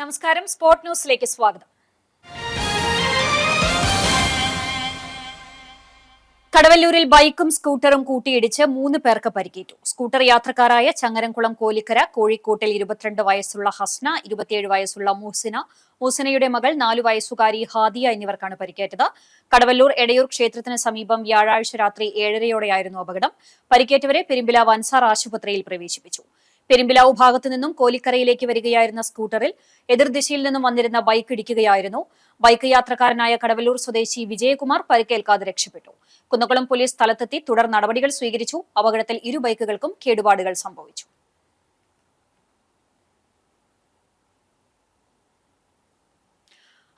നമസ്കാരം. സ്പോർട് ന്യൂസിലേക്ക് സ്വാഗതം. കടവല്ലൂരിൽ ബൈക്കും സ്കൂട്ടറും കൂട്ടിയിടിച്ച് 3 പേർക്ക് പരിക്കേറ്റു. സ്കൂട്ടർ യാത്രക്കാരായ ചങ്ങരംകുളം കോലിക്കര കോഴിക്കോട്ടിൽ 22 വയസ്സുള്ള ഹസ്ന, 27 വയസ്സുള്ള മൂസിനയുടെ മകൾ 4 വയസ്സുകാരി ഹാദിയ എന്നിവർക്കാണ് പരിക്കേറ്റത്. കടവല്ലൂർ എടയൂർ ക്ഷേത്രത്തിന് സമീപം വ്യാഴാഴ്ച രാത്രി 7:30യോടെയായിരുന്നു അപകടം. പരിക്കേറ്റവരെ പെരുമ്പിലാവ് അൻസാർ ആശുപത്രിയിൽ പ്രവേശിപ്പിച്ചു. പെരുമ്പിലാവ് ഭാഗത്തു നിന്നും കോലിക്കരയിലേക്ക് വരികയായിരുന്ന സ്കൂട്ടറിൽ എതിർദിശയിൽ നിന്നും വന്നിരുന്ന ബൈക്ക് ഇടിക്കുകയായിരുന്നു. ബൈക്ക് യാത്രക്കാരനായ കടവല്ലൂർ സ്വദേശി വിജയകുമാർ പരിക്കേൽക്കാതെ രക്ഷപ്പെട്ടു. കുന്നംകുളം പോലീസ് സ്ഥലത്തെത്തി തുടർ നടപടികൾ സ്വീകരിച്ചു. അപകടത്തിൽ 2 ബൈക്കുകൾക്കും കേടുപാടുകൾ സംഭവിച്ചു.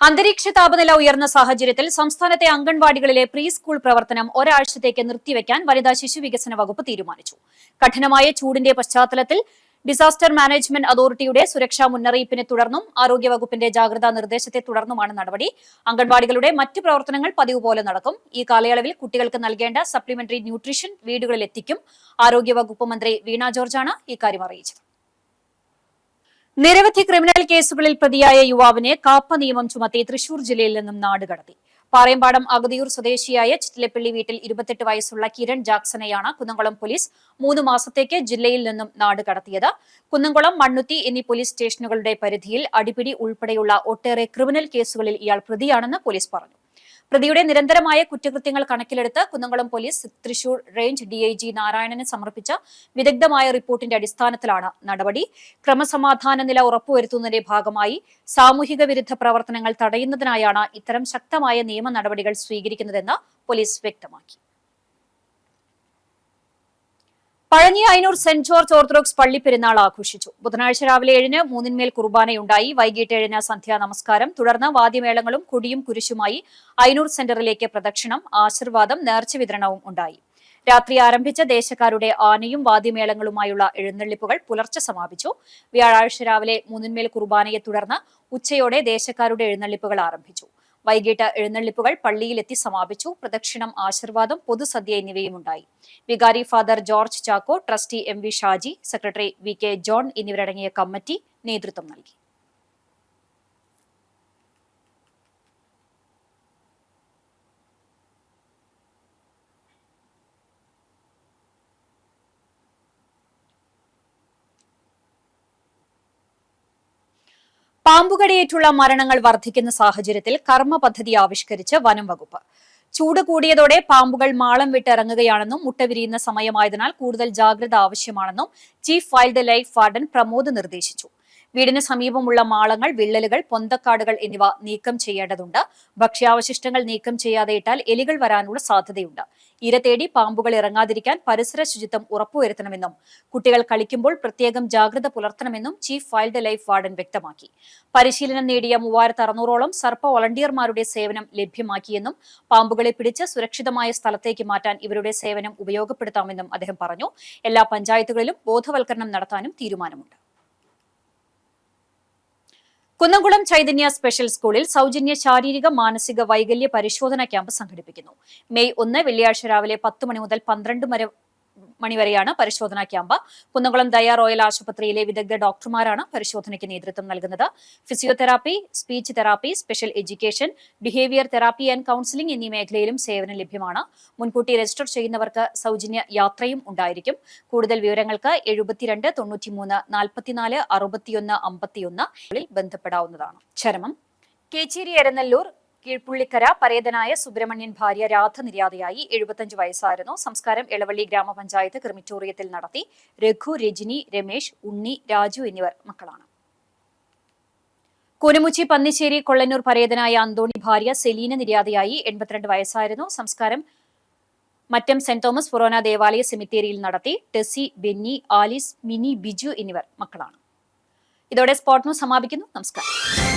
അന്തരീക്ഷ താപനില ഉയർന്ന സാഹചര്യത്തിൽ സംസ്ഥാനത്തെ അംഗൻവാടികളിലെ പ്രീ സ്കൂൾ പ്രവർത്തനം ഒരാഴ്ചത്തേക്ക് നിർത്തിവെക്കാൻ വനിതാ ശിശു വികസന വകുപ്പ് തീരുമാനിച്ചു. കഠിനമായ ചൂടിന്റെ പശ്ചാത്തലത്തിൽ ഡിസാസ്റ്റർ മാനേജ്മെന്റ് അതോറിറ്റിയുടെ സുരക്ഷാ മുന്നറിയിപ്പിനെ തുടർന്നും ആരോഗ്യവകുപ്പിന്റെ ജാഗ്രതാ നിർദ്ദേശത്തെ തുടർന്നുമാണ് നടപടി. അംഗൻവാടികളുടെ മറ്റ് പ്രവർത്തനങ്ങൾ പതിവ് പോലെ നടക്കും. ഈ കാലയളവിൽ കുട്ടികൾക്ക് നൽകേണ്ട സപ്ലിമെന്ററി ന്യൂട്രീഷൻ വീടുകളിൽ എത്തിക്കും. ആരോഗ്യവകുപ്പ് മന്ത്രി വീണ ജോർജാണ് ഇക്കാര്യം അറിയിച്ചത്. നിരവധി ക്രിമിനൽ കേസുകളിൽ പ്രതിയായ യുവാവിനെ കാപ്പ നിയമം ചുമത്തി തൃശൂർ ജില്ലയിൽ നിന്നും നാടുകടത്തി. പാറയമ്പാടം അഗതിയൂർ സ്വദേശിയായ ചിറ്റിലപ്പള്ളി വീട്ടിൽ 28 വയസ്സുള്ള കിരൺ ജാക്സനെയാണ് കുന്നംകുളം പോലീസ് 3 മാസത്തേക്ക് ജില്ലയിൽ നിന്നും നാടുകടത്തിയത്. കുന്നംകുളം, മണ്ണുത്തി എന്നീ പോലീസ് സ്റ്റേഷനുകളുടെ പരിധിയിൽ അടിപിടി ഉൾപ്പെടെയുള്ള ഒട്ടേറെ ക്രിമിനൽ കേസുകളിൽ ഇയാൾ പ്രതിയാണെന്ന് പോലീസ് പറഞ്ഞു. പ്രതിയുടെ നിരന്തരമായ കുറ്റകൃത്യങ്ങൾ കണക്കിലെടുത്ത് Kunnamkulam police Thrissur range DIG നാരായണന് സമർപ്പിച്ച വിദഗ്ധമായ റിപ്പോർട്ടിന്റെ അടിസ്ഥാനത്തിലാണ് നടപടി. ക്രമസമാധാന നില ഉറപ്പുവരുത്തുന്നതിന്റെ ഭാഗമായി സാമൂഹിക വിരുദ്ധ പ്രവർത്തനങ്ങൾ തടയുന്നതിനായാണ് ഇത്തരം ശക്തമായ നിയമ നടപടികൾ സ്വീകരിക്കുന്നതെന്ന് പോലീസ് വ്യക്തമാക്കി. Pazhanji Ayanur saint George orthodox പള്ളി പെരുന്നാൾ ആഘോഷിച്ചു. ബുധനാഴ്ച രാവിലെ 7-ന് 3-ന്മേൽ കുർബാനയുണ്ടായി. വൈകിട്ട് 7-ന് സന്ധ്യാ നമസ്കാരം. തുടർന്ന് വാദ്യമേളങ്ങളും കൊടിയും കുരിശുമായി അയനൂർ സെന്ററിലേക്ക് പ്രദക്ഷിണം, ആശീർവാദം, നേർച്ച വിതരണവും ഉണ്ടായി. രാത്രി ആരംഭിച്ച ദേശക്കാരുടെ ആനയും വാദ്യമേളങ്ങളുമായുള്ള എഴുന്നള്ളിപ്പുകൾ പുലർച്ചെ സമാപിച്ചു. വ്യാഴാഴ്ച രാവിലെ 3-ന്മേൽ കുർബാനയെ തുടർന്ന് ഉച്ചയോടെ ദേശക്കാരുടെ എഴുന്നള്ളിപ്പുകൾ ആരംഭിച്ചു. വൈകിട്ട് എഴുന്നള്ളിപ്പുകൾ പള്ളിയിലെത്തി സമാപിച്ചു. പ്രദക്ഷിണം, ആശീർവാദം, പൊതുസദ്യ എന്നിവയുമുണ്ടായി. വികാരി father George Chacko, trustee MV Shaji, secretary VK John എന്നിവരടങ്ങിയ കമ്മിറ്റി നേതൃത്വം നൽകി. പാമ്പുകടിയേറ്റുള്ള മരണങ്ങൾ വർദ്ധിക്കുന്ന സാഹചര്യത്തിൽ കർമ്മ പദ്ധതി ആവിഷ്കരിച്ച് വനം വകുപ്പ്. ചൂട് കൂടിയതോടെ പാമ്പുകൾ മാളം വിട്ടിറങ്ങുകയാണെന്നും മുട്ട വിരിയുന്ന സമയമായതിനാൽ കൂടുതൽ ജാഗ്രത ആവശ്യമാണെന്നും chief wild life warden Pramod നിർദ്ദേശിച്ചു. വീടിന് സമീപമുള്ള മാളങ്ങൾ, വിള്ളലുകൾ, പൊന്തക്കാടുകൾ എന്നിവ നീക്കം ചെയ്യേണ്ടതുണ്ട്. ഭക്ഷ്യാവശിഷ്ടങ്ങൾ നീക്കം ചെയ്യാതെ ഇട്ടാൽ എലികൾ വരാനുള്ള സാധ്യതയുണ്ട്. ഇര തേടി പാമ്പുകൾ ഇറങ്ങാതിരിക്കാൻ പരിസര ശുചിത്വം ഉറപ്പുവരുത്തണമെന്നും കുട്ടികൾ കളിക്കുമ്പോൾ പ്രത്യേകം ജാഗ്രത പുലർത്തണമെന്നും ചീഫ് വൈൽഡ് ലൈഫ് വാർഡൻ വ്യക്തമാക്കി. പരിശീലനം നേടിയ 3600ഓളം സർപ്പ വോളണ്ടിയർമാരുടെ സേവനം ലഭ്യമാക്കിയെന്നും പാമ്പുകളെ പിടിച്ച് സുരക്ഷിതമായ സ്ഥലത്തേക്ക് മാറ്റാൻ ഇവരുടെ സേവനം ഉപയോഗപ്പെടുത്താമെന്നും അദ്ദേഹം പറഞ്ഞു. എല്ലാ പഞ്ചായത്തുകളിലും ബോധവൽക്കരണം നടത്താനും തീരുമാനമുണ്ട്. കുന്നംകുളം ചൈതന്യ സ്പെഷ്യൽ സ്കൂളിൽ സൗജന്യ ശാരീരിക മാനസിക വൈകല്യ പരിശോധന ക്യാമ്പ് സംഘടിപ്പിക്കുന്നു. മെയ് 1 വെള്ളിയാഴ്ച രാവിലെ 10 മണി മുതൽ 12 മണി വരെയാണ് പരിശോധനാ ക്യാമ്പ്. കുന്നംകുളം ദയ റോയൽ ആശുപത്രിയിലെ വിദഗ്ധ ഡോക്ടർമാരാണ് പരിശോധനയ്ക്ക് നേതൃത്വം നൽകുന്നത്. Physiotherapy, speech therapy, special education, behaviour therapy and counselling എന്നീ മേഖലയിലും സേവനം ലഭ്യമാണ്. മുൻകൂട്ടി രജിസ്റ്റർ ചെയ്യുന്നവർക്ക് സൗജന്യ യാത്രയും ഉണ്ടായിരിക്കും. കൂടുതൽ വിവരങ്ങൾക്ക് 72 93 44 61 51 ബന്ധപ്പെടാവുന്നതാണ്. ചരമം. കേച്ചേരി എരനല്ലൂർ കീഴ്പുള്ളിക്കര പരേതനായ സുബ്രഹ്മണ്യൻ ഭാര്യ രാധ നിര്യാതയായി. 75 വയസ്സായിരുന്നു. സംസ്കാരം എളവള്ളി ഗ്രാമപഞ്ചായത്ത് ക്രിമിറ്റോറിയത്തിൽ നടത്തി. രഘു, രജനി, രമേശ്, ഉണ്ണി, രാജു എന്നിവർ മക്കളാണ്. കൂനമുച്ചി പന്നിശ്ശേരി കൊള്ളന്നൂർ പരേതനായ അന്തോണി ഭാര്യ സെലീന നിര്യാതയായി. 82 വയസ്സായിരുന്നു. സംസ്കാരം മറ്റം സെന്റ് തോമസ് ഫൊറോന ദേവാലയ സെമിത്തേരിയിൽ നടത്തി. ടെസി, ബെന്നി, ആലിസ്, മിനി, ബിജു എന്നിവർ മക്കളാണ്. ഇതോടെ സ്പോർട് ന്യൂസ് സമാപിക്കുന്നു. നമസ്കാരം.